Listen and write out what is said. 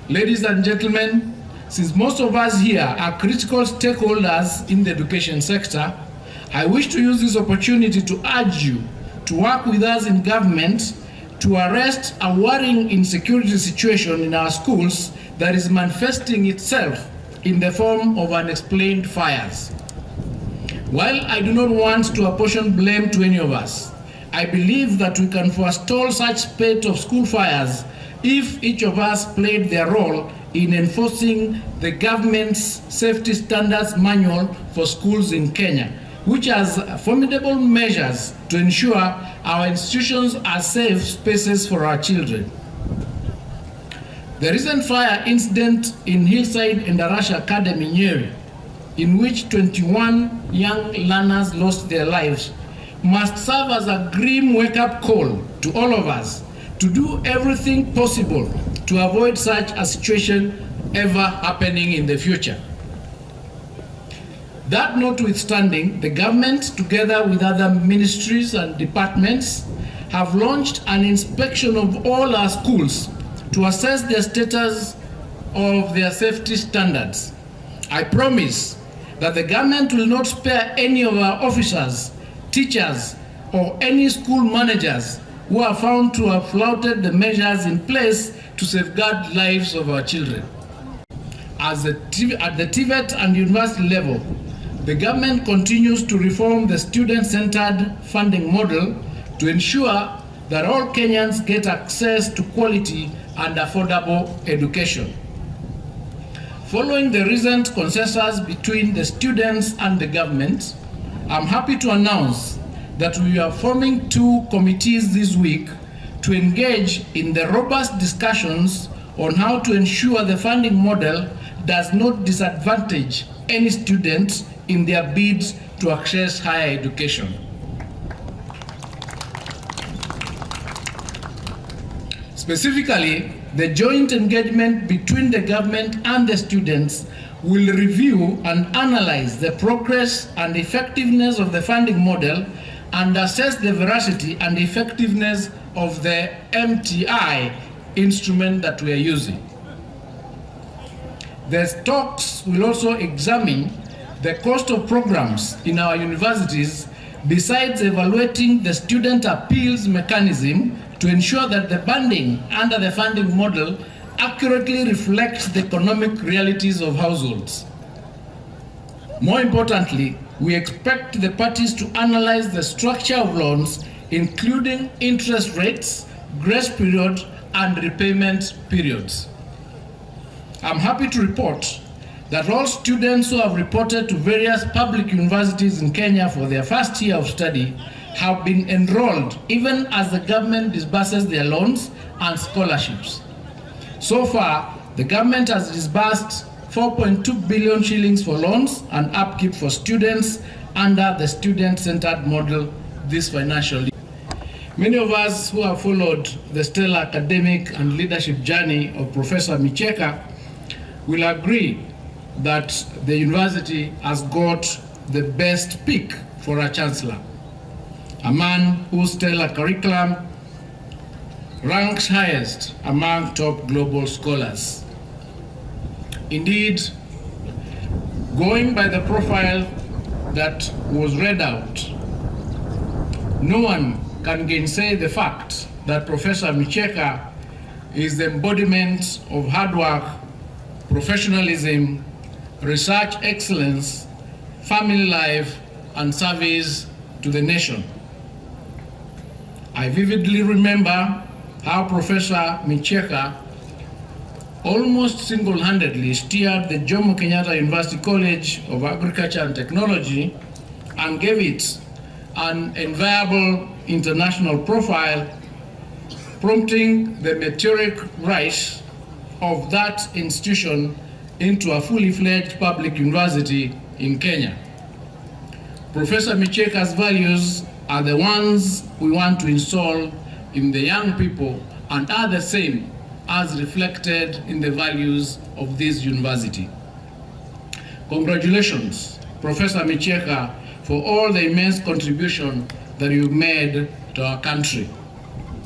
Ladies and gentlemen, since most of us here are critical stakeholders in the education sector, I wish to use this opportunity to urge you to work with us in government to arrest a worrying insecurity situation in our schools that is manifesting itself in the form of unexplained fires. While I do not want to apportion blame to any of us, I believe that we can forestall such spate of school fires if each of us played their role in enforcing the government's safety standards manual for schools in Kenya, which has formidable measures to ensure our institutions are safe spaces for our children. The recent fire incident in Hillside Endarasha Academy, Nyeri, in which 21 young learners lost their lives, must serve as a grim wake-up call to all of us to do everything possible to avoid such a situation ever happening in the future. That notwithstanding, the government, together with other ministries and departments, have launched an inspection of all our schools to assess the status of their safety standards. I promise that the government will not spare any of our officers, teachers, or any school managers who are found to have flouted the measures in place to safeguard lives of our children. At the TVET and university level, the government continues to reform the student-centered funding model to ensure that all Kenyans get access to quality and affordable education. Following the recent consensus between the students and the government, I'm happy to announce that we are forming 2 committees this week to engage in the robust discussions on how to ensure the funding model does not disadvantage any students in their bids to access higher education. Specifically, the joint engagement between the government and the students will review and analyze the progress and effectiveness of the funding model and assess the veracity and effectiveness of the MTI instrument that we are using. The talks will also examine the cost of programs in our universities, besides evaluating the student appeals mechanism to ensure that the banding under the funding model accurately reflects the economic realities of households. More importantly, we expect the parties to analyze the structure of loans, including interest rates, grace period, and repayment periods. I'm happy to report that all students who have reported to various public universities in Kenya for their first year of study have been enrolled even as the government disburses their loans and scholarships. So far, the government has disbursed 4.2 billion shillings for loans and upkeep for students under the student-centered model this financial year. Many of us who have followed the stellar academic and leadership journey of Professor Micheka will agree that the university has got the best pick for a chancellor, a man whose stellar curriculum ranks highest among top global scholars. Indeed, going by the profile that was read out, no one can gainsay the fact that Professor Micheka is the embodiment of hard work, professionalism, research excellence, family life, and service to the nation. I vividly remember how Professor Micheka almost single-handedly steered the Jomo Kenyatta University College of Agriculture and Technology and gave it an enviable international profile, prompting the meteoric rise of that institution into a fully fledged public university in Kenya. Professor Micheka's values are the ones we want to install in the young people and are the same as reflected in the values of this university. Congratulations, Professor Micheka, for all the immense contribution that you've made to our country.